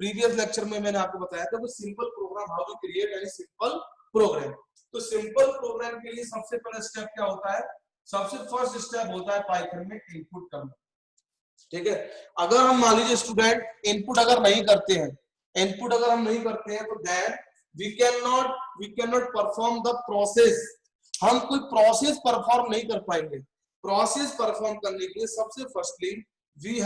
Previous lecture में मैंने आपको बताया था वो simple program, how to create any simple program. तो सिंपल प्रोग्राम के लिए सबसे पहला स्टेप क्या होता है, सबसे फर्स्ट स्टेप होता है पाइथन में इनपुट करना। ठीक है, अगर हम मान लीजिए स्टूडेंट इनपुट अगर नहीं करते हैं, इनपुट अगर हम नहीं करते हैं तो then we can not perform the process, हम कोई प्रोसेस परफॉर्म नहीं कर पाएंगे। प्रोसेस परफॉर्म करने के लिए सबसे firstly we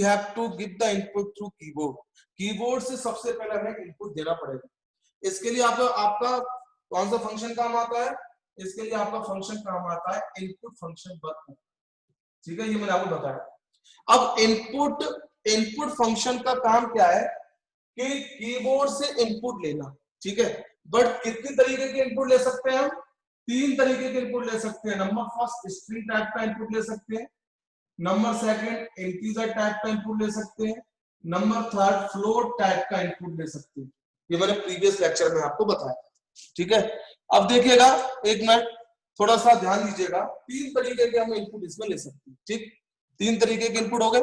have to give the input through keyboard. Keyboard से सबसे पहले हमें इनपुट देना पड़ेगा। इसके लिए आपका कौन सा फंक्शन काम आता है, इसके लिए आपका फंक्शन काम आता है इनपुट फंक्शन वर्क। ठीक है, ये मैंने आपको बताया। अब इनपुट फंक्शन का काम क्या है कि कीबोर्ड से इनपुट लेना। ठीक है, बट कितने तरीके के इनपुट ले सकते हैं हम, 3 तरीके के इनपुट ले सकते हैं। नंबर फर्स्ट स्ट्रिंग टाइप का इनपुट ले सकते हैं, नंबर सेकंड इंटीजर टाइप का इनपुट ले सकते हैं, नंबर थर्ड फ्लोट टाइप का इनपुट ले सकते हैं। ये मैंने प्रीवियस लेक्चर में आपको बताया। ठीक है, अब देखिएगा, एक मिनट थोड़ा सा ध्यान दीजिएगा। 3 तरीके के हम इनपुट इसमें ले सकते हैं। ठीक, 3 तरीके के इनपुट हो गए।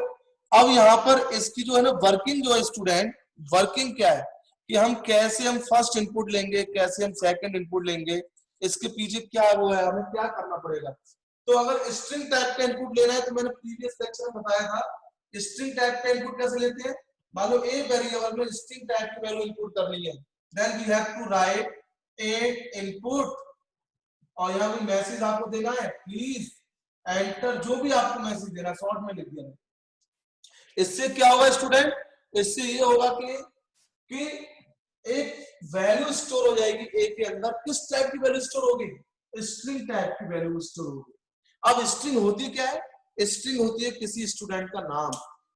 अब यहाँ पर इसकी जो है ना वर्किंग जो है स्टूडेंट, वर्किंग क्या है कि हम कैसे हम फर्स्ट इनपुट लेंगे, कैसे हम सेकंड इनपुट लेंगे, इसके पीछे क्या वो है, हमें क्या करना पड़ेगा। तो अगर स्ट्रिंग टाइप का इनपुट लेना है तो मैंने प्रीवियस लेक्चर में बताया था स्ट्रिंग टाइप का इनपुट कैसे लेते हैं। मान लो ए वेरिएबल में स्ट्रिंग टाइप की वैल्यू इनपुट करनी है, then we have to write a input, और यहाँ पे मैसेज आपको देना है प्लीज एंटर, जो भी आपको मैसेज देना शॉर्ट में लिख देना। इससे क्या होगा स्टूडेंट, इससे ये होगा कि एक वैल्यू स्टोर हो जाएगी ए के अंदर। किस टाइप की वैल्यू स्टोर होगी, स्ट्रिंग टाइप की वैल्यू स्टोर होगी। अब स्ट्रिंग होती क्या है, स्ट्रिंग होती है किसी स्टूडेंट का नाम,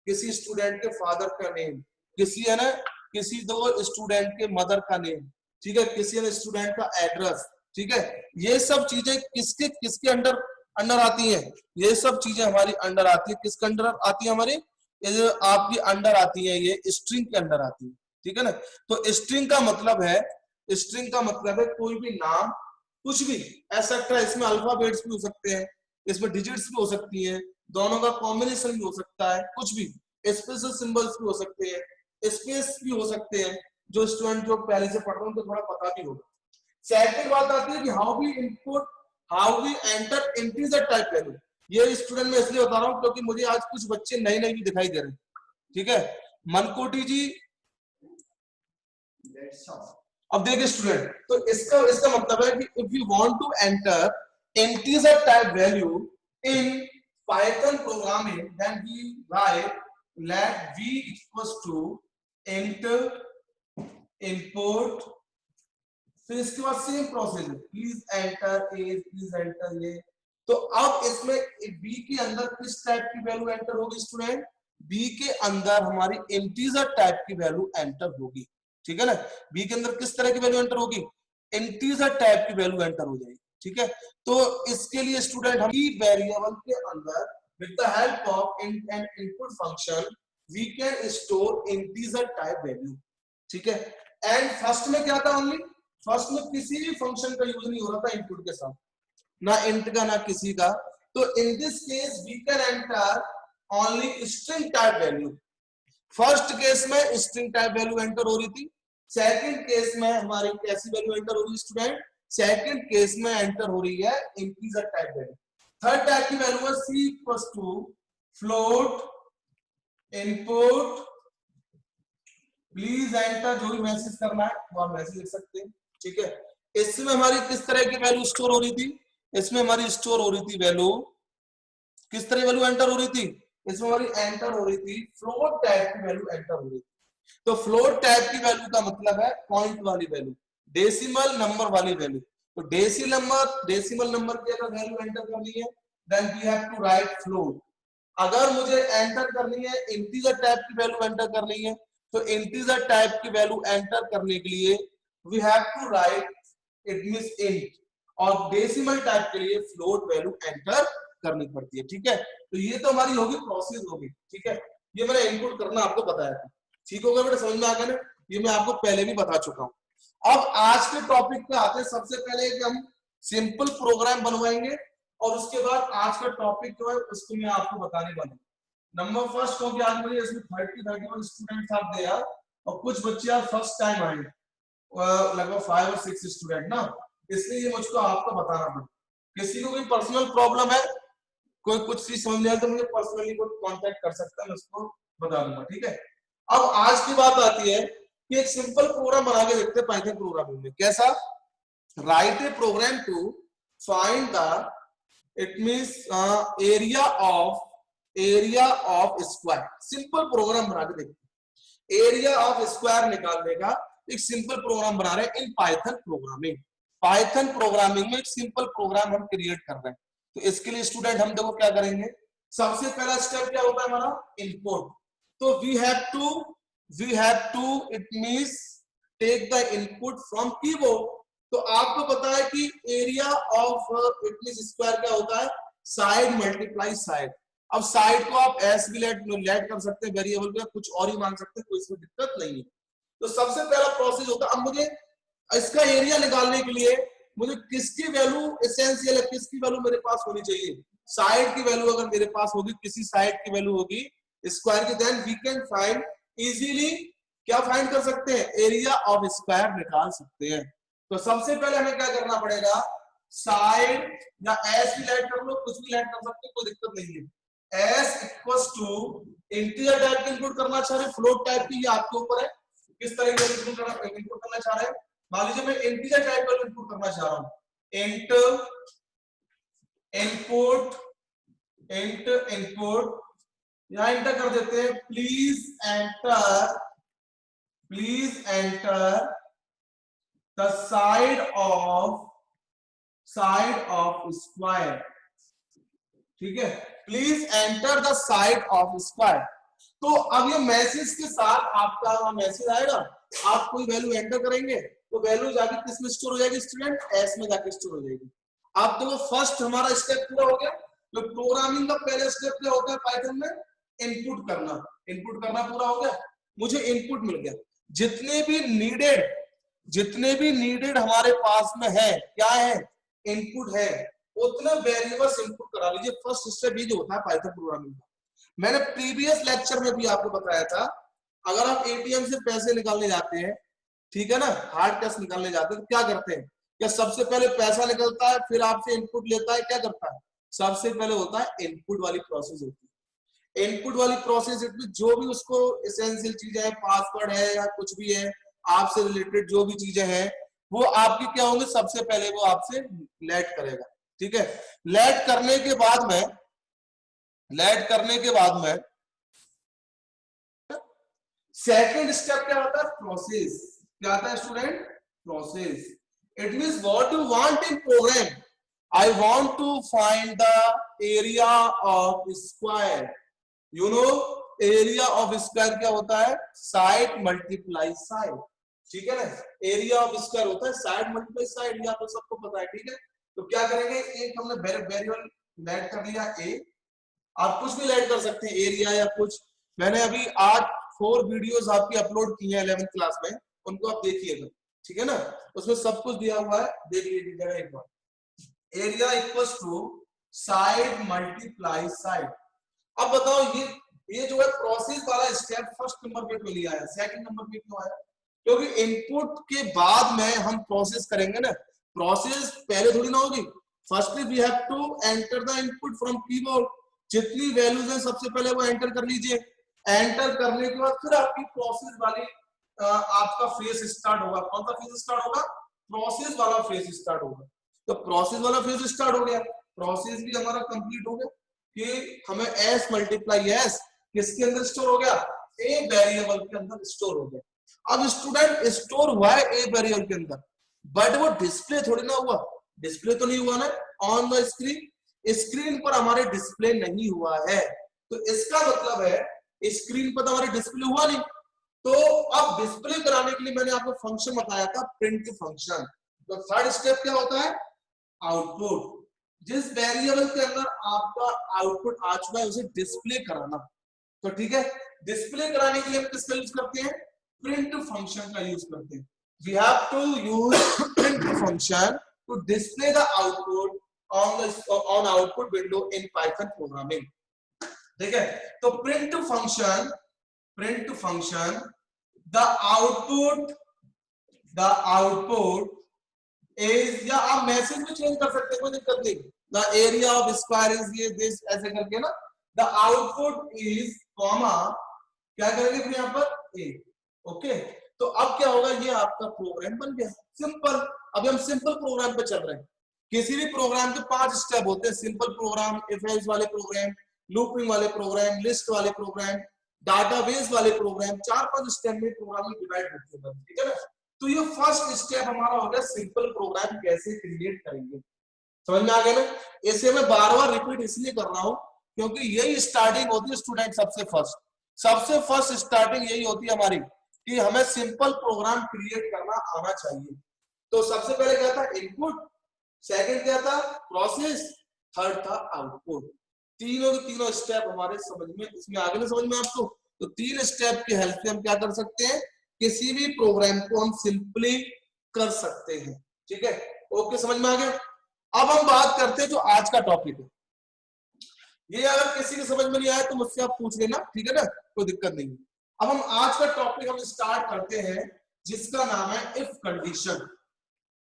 किसी स्टूडेंट के फादर का नेम, किसी है ना किसी दो स्टूडेंट के मदर का नेम, ठीक है, किसी स्टूडेंट का एड्रेस। ठीक है, ये सब चीजें किसके अंडर आती है, ये सब चीजें हमारी अंडर आती है। किसके अंडर आती है, हमारी ये जो आपकी अंडर आती है, ये स्ट्रिंग के अंडर आती है। ठीक है ना, तो स्ट्रिंग का मतलब है कोई भी नाम, कुछ भी एटसेट्रा। इसमें अल्फाबेट्स भी हो सकते हैं, इसमें डिजिट्स भी हो सकती है, दोनों का कॉम्बिनेशन भी हो सकता है, कुछ भी स्पेशल सिंबल्स भी हो सकते हैं, स्पेस भी हो सकते हैं। जो स्टूडेंट जो पहले से पढ़ रहे हैं उनको थोड़ा पता भी होगा। सेकंड बात आती है कि how we enter integer type value. ये स्टूडेंट मैं इसलिए बता रहा हूं क्योंकि मुझे आज कुछ बच्चे नए भी दिखाई दे रहे हैं। ठीक है, मनकोटी जी, अब देखिए स्टूडेंट, तो इसका मतलब है कि if you want to enter integer type value in Python programming, then we write let v equals to enter input, फिर इसके बाद सेम प्रोसेस है, please enter age, please enter ये। तो अब इसमें b के अंदर किस टाइप की वैल्यू एंटर होगी स्टूडेंट, b के अंदर हमारी इंटीजर टाइप की वैल्यू एंटर होगी। ठीक है ना, b के अंदर किस तरह की वैल्यू एंटर होगी, इंटीजर टाइप की वैल्यू एंटर हो जाएगी। ठीक है, तो इसके लिए स्टूडेंट हम वेरिएबल के अंदर with the help of an input function we can store integer type value. ठीक है, एंड फर्स्ट में क्या था, ओनली फर्स्ट में किसी भी फंक्शन का यूज नहीं हो रहा था इनपुट के साथ, ना इंट का ना किसी का। तो in this case we can enter only string type value. First case में स्ट्रिंग टाइप वैल्यू एंटर हो रही थी, सेकंड केस में हमारी कैसी वैल्यू एंटर हो रही है स्टूडेंट, सेकंड केस में एंटर हो रही है integer type value. Third type की वैल्यू है c equals to float input please enter, जो भी मैसेज करना है वो आप मैसेज लिख सकते हैं। ठीक है, इसमें हमारी किस तरह की वैल्यू स्टोर हो रही थी, इसमें हमारी स्टोर हो रही थी वैल्यू, किस तरह वैल्यू एंटर हो रही थी, इसमें हमारी एंटर हो रही थी फ्लोट टाइप की वैल्यू एंटर हो रही थी। तो फ्लोट टाइप की वैल्यू का मतलब है पॉइंट वाली वैल्यू, डेसिमल नंबर वाली वैल्यू। तो डेसिमल नंबर की अगर वैल्यू एंटर करनी है then we have to write float. अगर मुझे एंटर करनी है इंटीजर टाइप की वैल्यू एंटर करनी है, तो इंटीजर टाइप की वैल्यू एंटर करने के लिए we have to write it means int, और डेसिमल टाइप के लिए फ्लोट वैल्यू एंटर करनी पड़ती है। ठीक है, तो ये तो हमारी होगी प्रोसेस होगी। ठीक है, ये मैंने इनपुट करना आपको बताया था। ठीक होगा बेटा, समझ में आ गया ना, ये मैं आपको पहले भी बता चुका हूं। अब आज के टॉपिक पे आते हैं। सबसे पहले कि हम सिंपल प्रोग्राम बनवाएंगे और उसके बाद आज का टॉपिक जो है उसको मैं आपको बताने वाला हूं। नंबर फर्स्ट क्योंकि आज मुझे इसमें 31 स्टूडेंट्स आप दे यार, और कुछ बच्चे यार फर्स्ट टाइम आए लगभग 5 और 6 स्टूडेंट ना, इसलिए मुझको आपको बताना पड़ा। किसी को कोई पर्सनल प्रॉब्लम है, कोई कुछ चीज समझ नहीं आया तो मुझे पर्सनली कोई कांटेक्ट कर सकता है, मैं उसको बता दूंगा, ठीक है। अब आज की बात आती है कि एक सिंपल प्रोग्राम बना के देखते हैं पाइथन प्रोग्रामिंग में। कैसा? Write a program to find the it means area of square. Simple program बना के देखते हैं, एरिया ऑफ स्क्वायर निकालने का एक सिंपल प्रोग्राम बना रहे हैं इन पाइथन प्रोग्रामिंग। पाइथन प्रोग्रामिंग में एक सिंपल प्रोग्राम हम क्रिएट कर रहे हैं। तो इसके लिए स्टूडेंट हम देखो क्या करेंगे, सबसे पहला स्टेप क्या होता है हमारा? इनपुट। तो we have to it means take the input from keyboard. तो आपको पता है कि area of it means square क्या होता है? Side multiply side. अब साइड को आप एस भी लेट कर सकते हैं, वेरिएबल पे कुछ और ही मान सकते हैं, कोई इसमें दिक्कत नहीं है। तो सबसे पहला प्रोसेस होता है, अब मुझे इसका एरिया निकालने के लिए मुझे किसकी वैल्यू एसेंशियल है, किसकी वैल्यू मेरे पास होनी चाहिए? साइड की वैल्यू अगर मेरे पास होगी, किसी साइड की वैल्यू होगी स्क्वायर की, then we can find easily, क्या फाइंड कर सकते हैं? एरिया ऑफ स्क्वायर निकाल सकते हैं। तो सबसे पहले हमें क्या करना पड़ेगा? साइड या एस भी लेट कर लो, कुछ भी लेट कर सकते, कोई दिक्कत नहीं है। S equals to integer type की इनपुट करना चाह रहे, फ्लोट टाइप की, ये आपके ऊपर है किस तरह का इनपुट करना चाह रहे हैं। मान लीजिए मैं इंटीजर टाइप का इनपुट करना चाह रहा हूं, इंट इनपुट यहां इंटर कर देते हैं, please enter the side of square. ठीक है, please enter the side of square. तो अब ये मैसेज के साथ आपका मैसेज आएगा, आप कोई वैल्यू एंटर करेंगे तो वैल्यू जाके किस में स्टोर हो जाएगी स्टूडेंट? एस में जाके स्टोर हो जाएगी। आप देखो फर्स्ट हमारा स्टेप पूरा हो गया। तो प्रोग्रामिंग का पहला स्टेप क्या होता है पाइथन में? इनपुट करना पूरा हो गया, मुझे इनपुट मिल गया। जितने भी नीडेड हमारे पास में है, क्या है? इनपुट है, उतने वेरिएबल्स इनपुट करा लीजिए। फर्स्ट स्टेप ये जो होता है पाइथन प्रोग्रामिंग का, मैंने प्रीवियस लेक्चर में भी आपको बताया था, अगर आप एटीएम से पैसे निकालने जाते हैं, ठीक है ना, हार्ड कैश निकालने जाते हैं, तो क्या करते हैं? क्या सबसे पहले पैसा निकलता है, फिर आपसे इनपुट लेता है, क्या करता है? सबसे पहले होता है इनपुट वाली प्रोसेस होती है। इनपुट वाली प्रोसेस में जो भी उसको एसेंशियल चीजें है, पासवर्ड है या कुछ भी है, आपसे रिलेटेड जो भी चीजें हैं, वो आपकी क्या होंगे? सबसे पहले वो आपसे लेट करेगा। ठीक है, लेट करने के बाद में सेकंड स्टेप क्या होता है? प्रोसेस। क्या आता है student? Process. It means what you want in program, I want to find the area of square. You know area of square क्या होता है? Side multiply side. ठीक है ना, एरिया ऑफ स्क्वायर होता है साइड मल्टीप्लाई साइड, ये आपको सबको पता है। ठीक है, तो क्या करेंगे? एक हमने वेरिएबल लेट कर लिया ए, आप कुछ भी लेट कर सकते हैं, एरिया या कुछ। मैंने अभी आज 4 वीडियोस आपकी अपलोड की हैं 11th क्लास में, उनको आप देखिएगा। ठीक है ना, उसमें सब कुछ दिया हुआ है, देख लीजिएगा एक बार। Area equals to side multiply side. अब बताओ ये जो है प्रोसेस वाला स्टेप फर्स्ट नंबर पे क्यों लिया है, सेकंड नंबर पे क्यों आया? क्योंकि इनपुट के बाद में हम प्रोसेस करेंगे ना, प्रोसेस पहले थोड़ी ना होगी। Firstly we have to enter the input from keyboard. जितनी वैल्यूज है सबसे पहले वो एंटर कर लीजिए। एंटर करने के बाद फिर आपकी प्रोसेस वाली आपका फेज स्टार्ट होगा। कौन सा फेज स्टार्ट होगा? प्रोसेस वाला फेज स्टार्ट होगा। तो प्रोसेस वाला फेज स्टार्ट हो गया, प्रोसेस भी हमारा कंप्लीट हो गया कि हमें एस मल्टीप्लाई एस किसके अंदर स्टोर हो गया? ए वेरिएबल के अंदर स्टोर हो गया। अब स्टूडेंट स्टोर हुआ है ए वेरिएबल के अंदर, बट वो डिस्प्ले थोड़ी ना हुआ। डिस्प्ले तो नहीं हुआ ना ऑन द स्क्रीन, स्क्रीन पर हमारे डिस्प्ले नहीं हुआ है। तो इसका मतलब है स्क्रीन पर तो हमारे डिस्प्ले हुआ नहीं। तो अब डिस्प्ले कराने के लिए मैंने आपको फंक्शन बताया था, प्रिंट फंक्शन। तो थर्ड स्टेप क्या होता है? आउटपुट। जिस वेरिएबल के अंदर आपका आउटपुट आ चुका है उसे डिस्प्ले कराना। तो ठीक है, डिस्प्ले कराने के लिए हम किसका यूज करते हैं? प्रिंट फंक्शन का यूज करते हैं। We have to use print function to display the output on output window in Python programming. ठीक है। तो print function the output is, या आप मैसेज भी चेंज कर सकते हैं, कोई दिक्कत नहीं। The area of square is ये दिस, ऐसे करके ना, द आउटपुट इज कॉमा, क्या करेंगे फिर यहाँ पर ए। ओके, तो अब क्या होगा, ये आपका प्रोग्राम बन गया सिंपल। अभी हम सिंपल प्रोग्राम पे चल रहे हैं। किसी भी प्रोग्राम के 5 स्टेप होते हैं, सिंपल प्रोग्राम, इफ एल्स वाले प्रोग्राम, लूपिंग वाले प्रोग्राम, लिस्ट वाले प्रोग्राम, डाटाबेस वाले प्रोग्राम, 4-5 स्टेप में प्रोग्रामिंग डिवाइड होती है, ठीक है ना। तो ये फर्स्ट स्टेप हमारा हो गया, सिंपल प्रोग्राम कैसे क्रिएट करेंगे। समझ में आ गया ना। इसे मैं बार-बार रिपीट इसलिए कर रहा हूं क्योंकि यही स्टार्टिंग होती है स्टूडेंट, सबसे फर्स्ट स्टार्टिंग यही होती है हमारी कि हमें सिंपल प्रोग्राम क्रिएट करना आना चाहिए। तो सबसे पहले क्या था, इनपुट, सेकंड क्या था, प्रोसेस, थर्ड था आउटपुट। तीनों के तीनों स्टेप हमारे समझ में, इसमें आगे ना समझ में आपको। तो 3 स्टेप की हेल्प से हम क्या कर सकते हैं, किसी भी प्रोग्राम को हम सिंपली कर सकते हैं, ठीक है। ओके, समझ में आ गया। अब हम बात करते हैं जो आज का टॉपिक है। ये अगर किसी को समझ में नहीं आया तो मुझसे आप पूछ लेना, ठीक है ना, कोई दिक्कत नहीं। अब हम आज का टॉपिक हम स्टार्ट करते हैं जिसका नाम है इफ कंडीशन।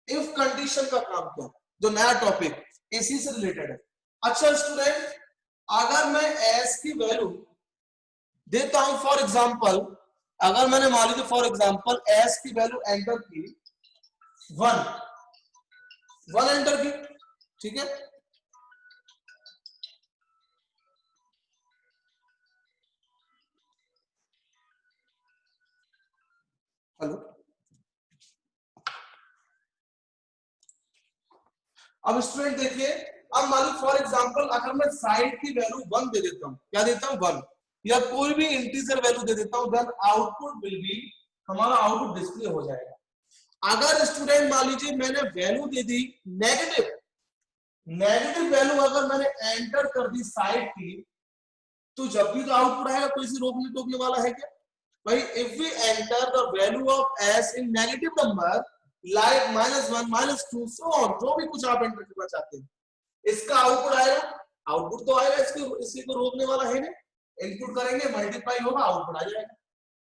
इफ कंडीशन का काम क्या, जो नया टॉपिक इसी से रिलेटेड है। अच्छा स्टूडेंट, अगर मैं एस की वैल्यू देता हूं, फॉर एग्जांपल, अगर मैंने मान लीजिए फॉर एग्जांपल एस की वैल्यू एंटर की 1 एंटर की, ठीक है। हेलो, अब स्टूडेंट देखिए, अब मान लीजिए फॉर एग्जांपल अगर मैं साइड की वैल्यू 1 दे देता हूं, क्या देता हूं 1, या कोई भी इंटीजर वैल्यू दे देता हूं, देन आउटपुट विल बी, हमारा आउटपुट डिस्प्ले हो जाएगा। अगर स्टूडेंट मान लीजिए मैंने वैल्यू दे दी नेगेटिव, नेगेटिव वैल्यू अगर मैंने एंटर कर दी साइड की, तो जब भी तो आउटपुट आएगा, कोई से रोकने टोकने वाला है क्या भाई। If we enter the value of S in negative number like -1 -2 so on, जो भी कुछ आप एंटर करना चाहते हैं, इसका आउटपुट आएगा। आउटपुट तो आएगा, इसके को रोकने वाला है नहीं। इनपुट करेंगे, मल्टीप्लाई होगा, आउटपुट आ जाएगा।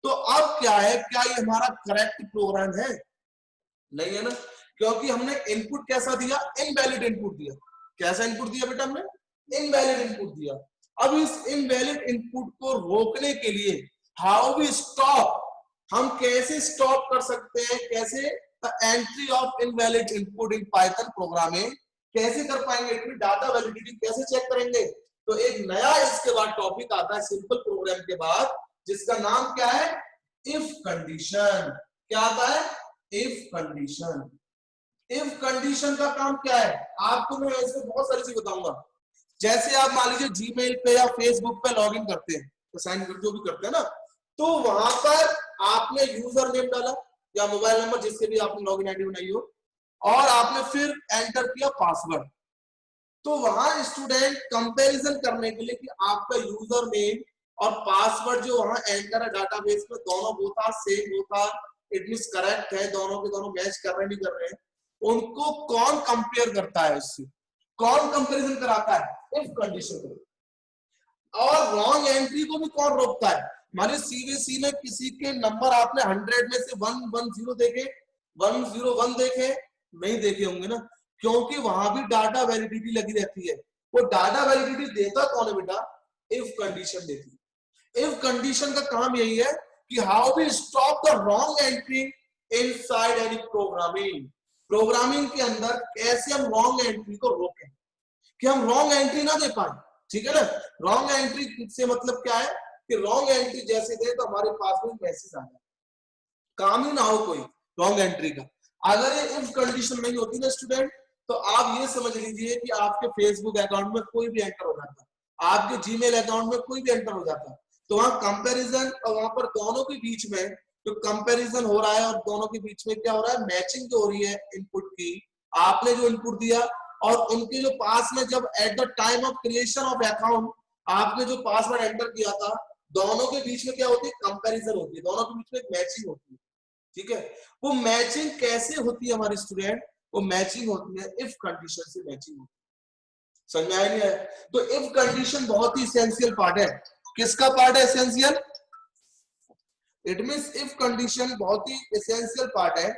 तो अब क्या है, क्या ये हमारा करेक्ट प्रोग्राम है? नहीं है ना, क्योंकि हमने इनपुट कैसा दिया, इनवैलिड इनपुट दिया। कैसा इनपुट दिया बेटा हमने, इनवैलिड इनपुट दिया। अब इस इनवैलिड इनपुट को रोकने के लिए हाउ वी स्टॉप, हम कैसे स्टॉप कर सकते हैं, कैसे entry of invalid input in Python programming कैसे कर पाएंगे, डाटा वैलिडिटी कैसे चेक करेंगे। तो एक नया इसके बाद टॉपिक आता है सिंपल प्रोग्राम के बाद, जिसका नाम क्या है, इफ कंडीशन। क्या आता है, इफ कंडीशन। इफ कंडीशन का काम क्या है, आपको मैं इसमें बहुत सारी चीज बताऊंगा। जैसे आप मान लीजिए जीमेल पे या फेसबुक पे लॉगिन करते हैं, तो साइन कर जो भी करते हैं ना, तो वहां पर आपने यूजर नेम डाला या मोबाइल नंबर जिससे भी आपने लॉगिन आईडी बनाई हो, और आपने फिर एंटर किया पासवर्ड। तो वहां स्टूडेंट कंपैरिजन करने के लिए कि आपका यूजर नेम और पासवर्ड जो वहां एंटर है डाटाबेस में, दोनों होता सेम होता, इट मींस करेक्ट है, दोनों के दोनों मैच कर रहे नहीं कर रहे हैं, उनको कौन कंपेयर करता है, उससे कौन कंपैरिजन कराता है, इफ कंडीशन को। और रॉन्ग एंट्री को भी कौन रोकता है, मानिए सीबीएसई में किसी के नंबर आपने 100 में से 110 देखे, 101 देखे, नहीं देखे होंगे ना, क्योंकि वहां भी डाटा वैलिडिटी लगी रहती है। वो डाटा वैलिडिटी देता कौन है बेटा, इफ कंडीशन देती है। इफ कंडीशन का काम यही है कि how we stop the wrong entry inside any programming. Programming के अंदर कैसे हम रॉन्ग एंट्री को रोकें, कि हम रॉन्ग एंट्री ना दे पाए, ठीक है ना। रॉन्ग एंट्री से मतलब क्या है कि रॉन्ग एंट्री जैसे दे तो हमारे पास में मैसेज आ जाए, काम ही ना हो कोई रॉन्ग एंट्री का। अगर ये इफ कंडीशन नहीं होती ना स्टूडेंट, तो आप ये समझ लीजिए कि आपके फेसबुक अकाउंट में कोई भी एंटर हो जाता, आपके जीमेल अकाउंट में कोई भी एंटर हो जाता, तो वहां कंपैरिजन, और वहां पर दोनों के बीच में जो कंपैरिजन हो रहा है और दोनों के बीच में क्या हो रहा है, मैचिंग जो हो रही है इनपुट की, आपने जो इनपुट दिया और उनके जो पास में जब at the time of creation of account आपने जो पासवर्ड एंटर किया था, दोनों के बीच में क्या होती है, कंपैरिजन होती है, दोनों के बीच में एक मैचिंग होती है, ठीक है। वो मैचिंग कैसे होती है हमारे स्टूडेंट, वो मैचिंग होती है इफ कंडीशन से मैचिंग होती समझ में आया नहीं है? तो इफ कंडीशन बहुत ही एसेंशियल पार्ट है। किसका पार्ट है essential? It means if condition बहुत ही एसेंशियल पार्ट है।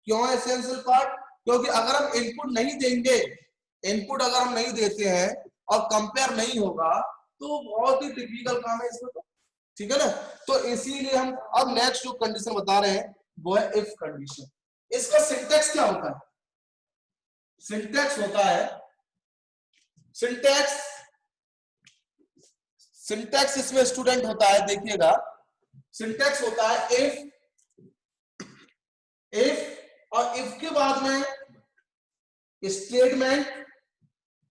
क्यों एसेंशियल पार्ट? क्योंकि अगर हम इनपुट नहीं देंगे, इनपुट अगर हम नहीं देते हैं और कंपेयर नहीं होगा तो बहुत ही डिफिकल्ट काम है इसमें तो, ठीक है ना। तो इसीलिए हम अब नेक्स्ट जो कंडीशन बता रहे हैं वो है इफ कंडीशन। इसका सिंटैक्स क्या होता है? सिंटैक्स होता है, सिंटैक्स सिंटैक्स इसमें स्टूडेंट होता है, देखिएगा सिंटैक्स होता है इफ और इफ के बाद में स्टेटमेंट,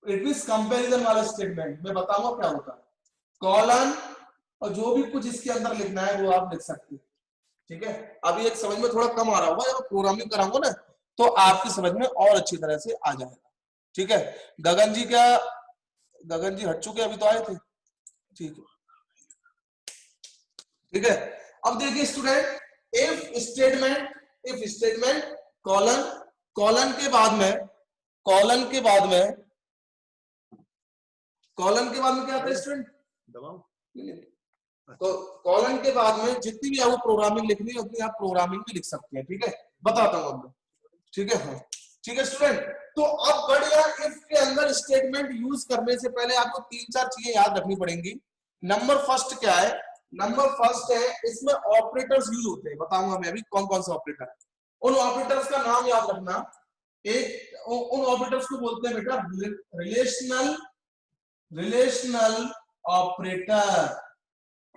इट मींस कंपैरिजन वाला स्टेटमेंट। मैं बताऊंगा क्या होता है, कॉलन और जो भी कुछ इसके अंदर लिखना है वो आप लिख सकते हैं, ठीक है। अभी एक समझ में थोड़ा कम आ रहा होगा, जब प्रोग्रामिंग कराऊंगा ना तो आपकी समझ में और अच्छी तरह से आ जाएगा, ठीक है। गगन जी क्या, गगन जी हट चुके, अभी तो आए थे, ठीक है ठीक है। अब देखिए student, if statement colon, colon के बाद में क्या आता है स्टूडेंट? तो कॉलन के बाद में जितनी भी आपको प्रोग्रामिंग लिखनी है उतनी आप प्रोग्रामिंग भी लिख सकते हैं, ठीक है। बताता हूं अब, ठीक है। हाँ ठीक है स्टूडेंट। तो अब बढ़िया, इफ के अंदर स्टेटमेंट यूज करने से पहले आपको 3-4 चीजें याद रखनी पड़ेंगी। नंबर फर्स्ट क्या है? नंबर फर्स्ट है इसमें ऑपरेटर्स यूज होते हैं, बताऊंगा मैं अभी कौन कौन से ऑपरेटर है। उन ऑपरेटर्स का नाम याद रखना। एक उन ऑपरेटर्स को बोलते हैं बेटा रिलेशनल ऑपरेटर।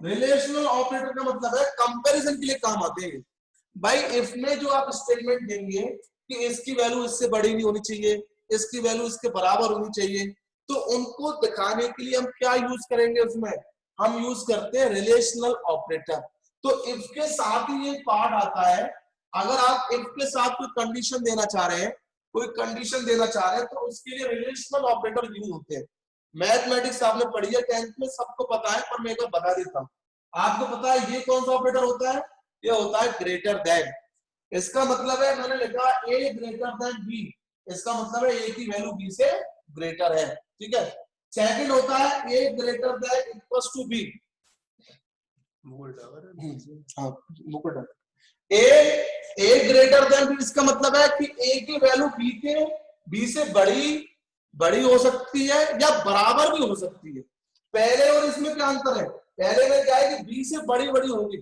रिलेशनल ऑपरेटर का मतलब है कंपैरिजन के लिए काम आते हैं। भाई इफ में जो आप स्टेटमेंट देंगे कि इसकी वैल्यू इससे बड़ी नहीं होनी चाहिए, इसकी वैल्यू इसके बराबर होनी चाहिए, तो उनको दिखाने के लिए हम क्या यूज करेंगे? उसमें हम यूज करते हैं रिलेशनल ऑपरेटर। तो इफ के साथ ही एक पार्ट आता है, अगर आप इफ के साथ कोई कंडीशन देना चाह रहे हैं, तो उसके लिए रिलेशनल ऑपरेटर यूज होते हैं। मैथमेटिक्स आपने पढ़ी है 10th में, सबको पता है, पर मैं एक बार बता देता हूँ। आपको पता है ये कौन सा ऑपरेटर होता है? ये होता है ग्रेटर देन। इसका मतलब है, मैंने लिखा ए ग्रेटर देन बी, इसका मतलब है ए की वैल्यू बी से ग्रेटर है, ठीक है। सेकंड होता है A greater than equals to B. A greater than B, इसका मतलब है कि ए की वैल्यू बी से बड़ी हो सकती है या बराबर भी हो सकती है। पहले और इसमें क्या अंतर है? पहले में क्या है कि बी से बड़ी होगी,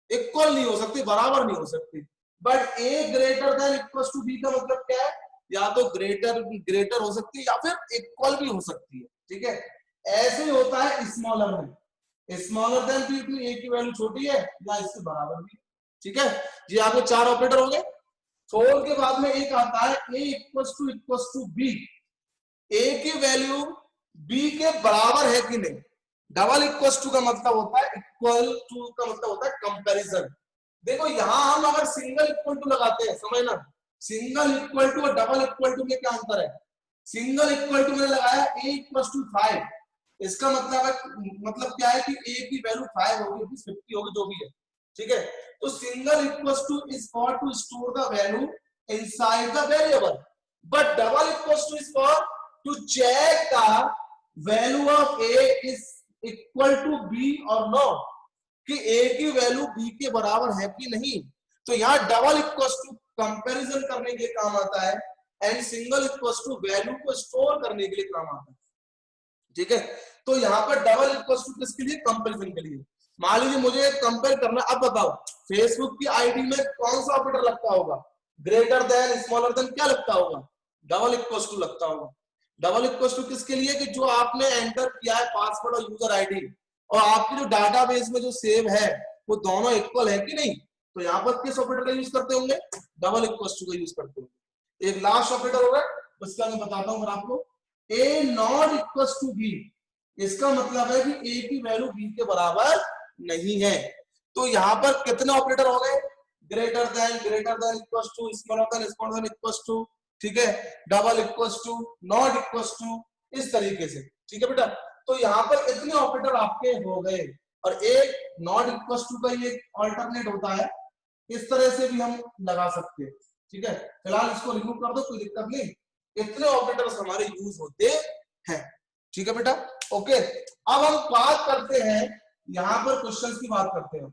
इक्वल नहीं हो सकती, बराबर नहीं हो सकती। But A greater than equals to B का मतलब क्या है? या तो ग्रेटर हो सकती है या फिर इक्वल भी हो सकती है, ठीक है। ऐसे ही होता है स्मॉलर में, स्मॉलर देन बी, ए की वैल्यू छोटी है या इससे बराबर भी, ठीक है। ये आपके 4 ऑपरेटर हो गए। फोर के बाद में एक आता है ए इक्वल्स टू बी, ए की वैल्यू बी के बराबर है कि नहीं। डबल इक्वल्स टू का मतलब होता है, इक्वल टू का मतलब होता है कंपैरिजन। देखो यहां हम अगर सिंगल इक्वल टू लगाते हैं, समझना, सिंगल इक्वल टू और डबल इक्वल टू में क्या अंतर है? सिंगल इक्वल टू में लगाया ए इक्वल्स टू 5, इसका मतलब क्या है कि ए की वैल्यू 5 होगी, 50 होगी, जो भी है, ठीक है। तो single equals to is for to store the value inside the variable, but double equals to is for to check the value of A is equal to B और नो, कि ए की वैल्यू बी के बराबर है कि नहीं। तो यहाँ डबल इक्वल्स टू कंपैरिजन करने के लिए काम आता है and single equals to value को स्टोर करने के लिए काम आता है, ठीक है। तो यहाँ पर डबल इक्वल्स टू किसके लिए? कंपैरिजन के लिए। मान लीजिए मुझे कंपेयर करना, अब बताओ फेसबुक की आईडी में कौन सा ऑपरेटर लगता होगा? ग्रेटर देन, स्मॉलर देन, क्या लगता होगा? डबल इक्वल्स टू लगता होगा। डबल इक्वल्स टू किसके लिए? कि जो आपने एंटर किया है पासवर्ड और यूजर आईडी और आपकी जो डाटाबेस में जो सेव है वो दोनों इक्वल है कि नहीं। तो यहाँ पर किस ऑपरेटर का यूज करते होंगे? डबल इक्वल्स टू का यूज करते होंगे। एक लास्ट ऑपरेटर होगा, उसका मैं बताता हूँ आपको, ए नॉट इक्वल्स टू बी, इसका मतलब है कि ए की वैल्यू बी के बराबर नहीं है। तो यहाँ पर कितने ऑपरेटर हो गए? Greater than equals to, smaller than equals to, ठीक है, double equals to, not equals to, इस तरीके से, ठीक है बेटा। तो यहाँ पर इतने ऑपरेटर आपके हो गए और एक नॉट इक्वल्स टू का ये अल्टरनेट होता है, इस तरह से भी हम लगा सकते हैं, ठीक है। फिलहाल इसको रिमूव कर दो, कोई दिक्कत नहीं। इतने ऑपरेटर्स हमारे यूज होते है। ठीक है बेटा, ओके। अब हम बात करते हैं, यहां पर क्वेश्चंस की बात करते हैं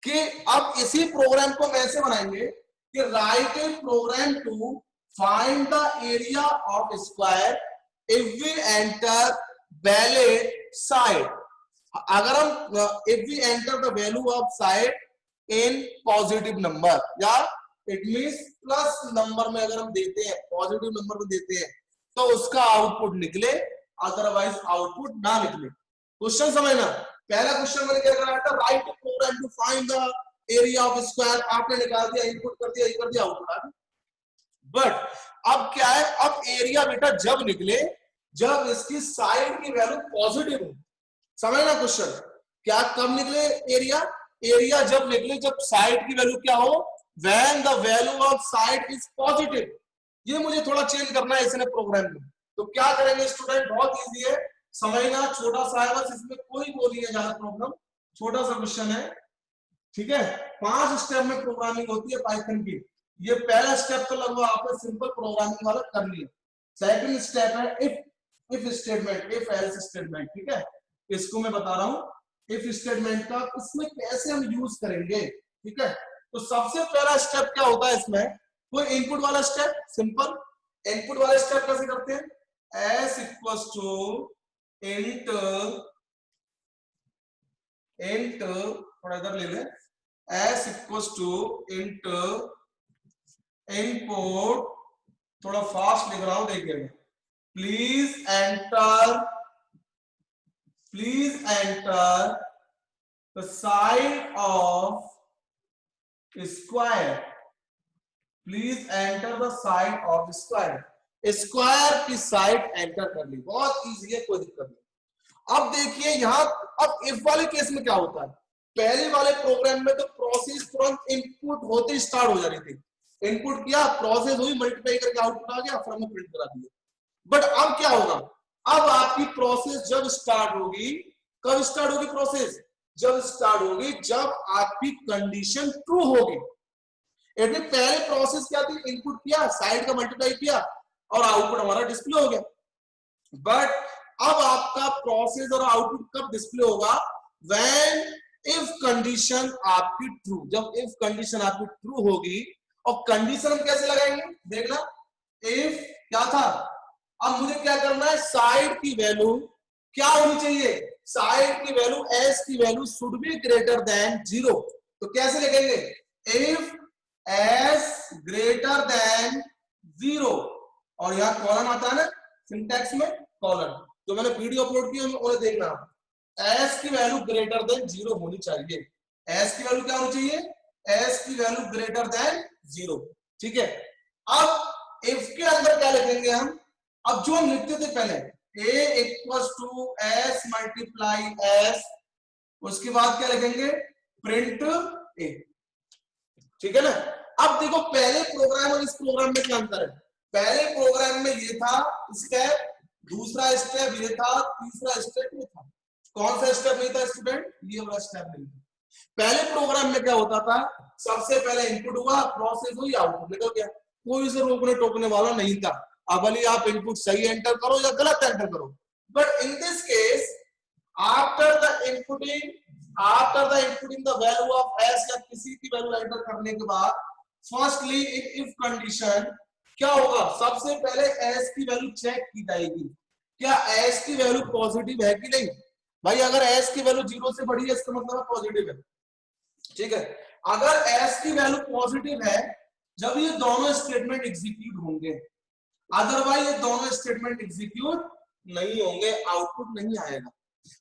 कि अब इसी प्रोग्राम को हम ऐसे बनाएंगे कि write a program to find the area of square if we enter valid side. अगर हम if we enter the value of side in positive number, या इट मींस प्लस नंबर में अगर हम देते हैं, पॉजिटिव नंबर में देते हैं, तो उसका आउटपुट निकले, अदरवाइज आउटपुट ना निकले। क्वेश्चन समझना, पहला क्वेश्चन मैंने क्या कराया था, write program to find the area of square, आपने निकाल दिया, इनपुट कर दिया, ये कर दिया, आउटपुट आ गया। बट अब क्या है, अब एरिया बेटा जब निकले जब इसकी साइड की वैल्यू पॉजिटिव हो। समझना क्वेश्चन, क्या कब निकले एरिया, एरिया जब निकले जब साइड की वैल्यू क्या हो, when the value of side is positive. ये मुझे थोड़ा चेंज करना है इसने प्रोग्राम में, तो क्या करेंगे स्टूडेंट, बहुत इजी है समझना, छोटा सा है बस, इसमें कोई वो नहीं है ज्यादा प्रॉब्लम, छोटा सा क्वेश्चन है। ठीक है, 5 स्टेप में प्रोग्रामिंग होती है पाइथन की। ये पहला स्टेप तो लगभग आपने सिंपल प्रोग्रामिंग वाला कर लिया। सेकंड स्टेप है if statement, if else statement. ठीक है, इसको मैं बता रहा हूं इफ स्टेटमेंट का इसमें कैसे हम यूज करेंगे। ठीक है, तो सबसे पहला स्टेप क्या होता है इसमें, कोई इनपुट वाला स्टेप, सिंपल इनपुट वाला स्टेप कैसे करते हैं, s इक्वल्स टू इंट थोड़ा इधर ले लें, s equals to int input, थोड़ा फास्ट लिख रहा हूं देखिएगा, please enter the side of square, please enter the side of square, square की साइड एंटर कर ली, बहुत इजी है, कोई दिक्कत नहीं। अब देखिए यहां, अब इफ वाले केस में क्या होता है, पहले वाले प्रोग्राम में तो प्रोसेस तुरंत इनपुट होते ही स्टार्ट हो जा रही थी, इनपुट किया, प्रोसेस हुई, मल्टीप्लाई करके आउटपुट आ गया, फिर हमने प्रिंट करा दिया। बट अब क्या होगा, अब आपकी प्रोसेस जब स्टार्ट होगी, कब स्टार्ट होगी प्रोसेस, जब स्टार्ट होगी जब आपकी कंडीशन ट्रू होगी। पहले प्रोसेस क्या थी, इनपुट किया, साइड का मल्टीप्लाई किया और आउटपुट हमारा डिस्प्ले हो गया। बट अब आपका प्रोसेस और आउटपुट कब डिस्प्ले होगा, व्हेन इफ कंडीशन आपकी ट्रू, जब इफ कंडीशन आपकी ट्रू होगी। और कंडीशन हम कैसे लगाएंगे देखना, इफ क्या था, अब मुझे क्या करना है, साइड की वैल्यू क्या होनी चाहिए, साइड की वैल्यू s की value should be greater than 0। तो कैसे लिखेंगे, इफ s ग्रेटर देन 0, और यहां कॉलन आता है ना सिंटैक्स में, कॉलन, जो मैंने वीडियो अपलोड की है उन्हें देखना, s की वैल्यू ग्रेटर देन 0 होनी चाहिए, s की वैल्यू क्या होनी चाहिए, s की वैल्यू ग्रेटर देन 0। ठीक है, अब इफ के अंदर क्या लिखेंगे हम, अब जो हम लिखते थे पहले, a equals to s multiply s, उसके बाद क्या लिखेंगे, प्रिंट a। ठीक है ना, अब देखो पहले प्रोग्राम और इस प्रोग्राम में क्या अंतर है, पहले प्रोग्राम में ये था स्टेप, दूसरा स्टेप ये था, तीसरा स्टेप ये था। कौन सा स्टेप नहीं था स्टूडेंट, ये वाला स्टेप नहीं था। पहले प्रोग्राम में क्या होता था, सबसे पहले इनपुट हुआ, प्रोसेस हुई, आउटपुट निकल गया, कोई से रोकने टोकने वाला नहीं था। अब भले आप इनपुट सही एंटर करो या गलत एंटर करो, but in this case after the inputting the value of s या किसी की वैल्यू एंटर करने के बाद, फर्स्टली इफ कंडीशन क्या होगा, सबसे पहले s की वैल्यू चेक की जाएगी, क्या s की वैल्यू पॉजिटिव है कि नहीं। भाई अगर s की वैल्यू 0 से बड़ी है इसका मतलब पॉजिटिव है। ठीक है, अगर s की वैल्यू पॉजिटिव है जब ये दोनों स्टेटमेंट एग्जीक्यूट होंगे, अदरवाइज ये दोनों स्टेटमेंट एग्जीक्यूट नहीं होंगे, आउटपुट नहीं आएगा।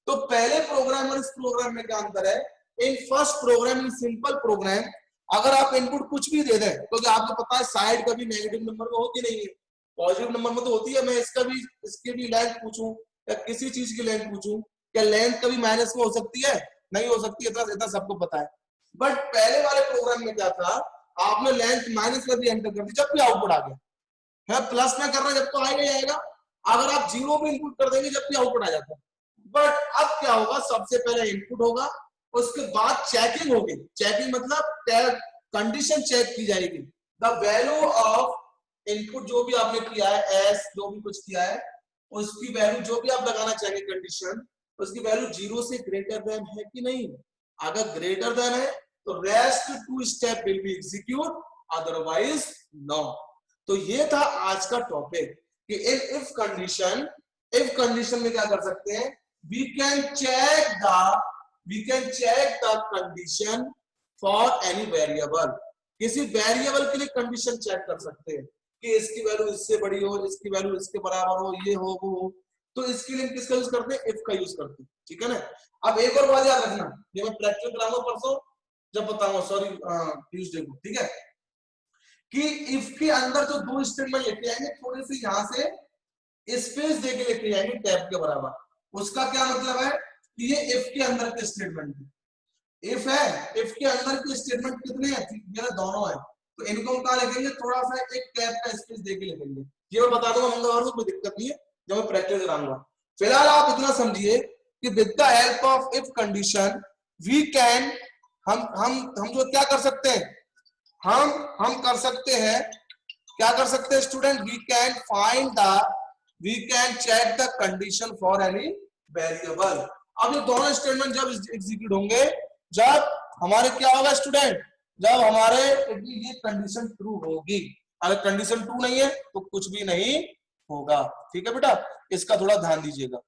तो पहले प्रोग्राम और इस प्रोग्राम में क्या अंतर है, in first program, in simple program, अगर आप इनपुट कुछ भी दे दें, क्योंकि आपको पता है साइड कभी नेगेटिव नंबर में होती नहीं है, पॉजिटिव नंबर में तो होती है। मैं इसके भी लेंथ पूछूं या किसी चीज की लेंथ पूछूं, क्या लेंथ कभी माइनस में हो सकती है, नहीं हो सकती, इतना सबको पता है। बट पहले वाले प्रोग्राम में क्या था, आपने लेंथ माइनस में भी एंटर कर दी, जब भी आउटपुट आ गया है, प्लस में करना जब तो आएगा ही आएगा, अगर आप 0 भी इनपुट कर देंगे जब भी आउटपुट आ जाता है। बट अब क्या होगा, सबसे पहले इनपुट होगा, उसके बाद चेकिंग होगी, चेकिंग मतलब कंडीशन चेक की जाएगी, द वैल्यू ऑफ इनपुट जो भी आपने किया है, एस जो भी कुछ किया है, उसकी वैल्यू जो भी आप लगाना चाहेंगे कंडीशन, उसकी वैल्यू 0 से ग्रेटर देन है कि नहीं। अगर ग्रेटर देन है तो rest 2 step will be execute, otherwise no. तो ये था आज का टॉपिक कि इफ कंडीशन में क्या कर सकते हैं, we can check the condition for any variable. किसी वेरिएबल के लिए कंडीशन चेक कर सकते हैं कि इसकी वैल्यू इससे बड़ी हो, इसकी वैल्यू इसके बराबर हो, ये हो वो हो। तो इसके लिए हम किसका यूज करते हैं, इफ का यूज करते हैं, ठीक है ना। अब एक और बात याद रखना, ये मैं प्रैक्टिकल कराऊंगा परसों जब बताऊंगा, सॉरी ट्यूसडे को, ठीक है, कि इफ के अंदर जो 2 स्टेटमेंट लेके आएंगे, थोड़े से यहाँ से स्पेस देके लेके जाएंगे टैब के बराबर। उसका क्या मतलब है कि ये इफ के अंदर के स्टेटमेंट है, इफ के अंदर के स्टेटमेंट कितने हैं, मेरा दोनों है, तो इनको हम कहा लिखेंगे, थोड़ा सा एक टैब का स्पेस देके लिखेंगे। ये मैं बता दूंगा मंगलवार को, कोई दिक्कत नहीं है, जब मैं प्रैक्टिस कराऊंगा। फिलहाल आप इतना समझिए कि with the help of if condition we can, हम जो क्या कर सकते हैं, हम कर सकते हैं, क्या कर सकते हैं student, we can check the condition for any variable. अब ये दोनों स्टेटमेंट जब एग्जीक्यूट होंगे, जब हमारे क्या होगा स्टूडेंट, जब हमारे ये कंडीशन ट्रू होगी। अगर कंडीशन ट्रू नहीं है तो कुछ भी नहीं होगा, ठीक है बेटा, इसका थोड़ा ध्यान दीजिएगा।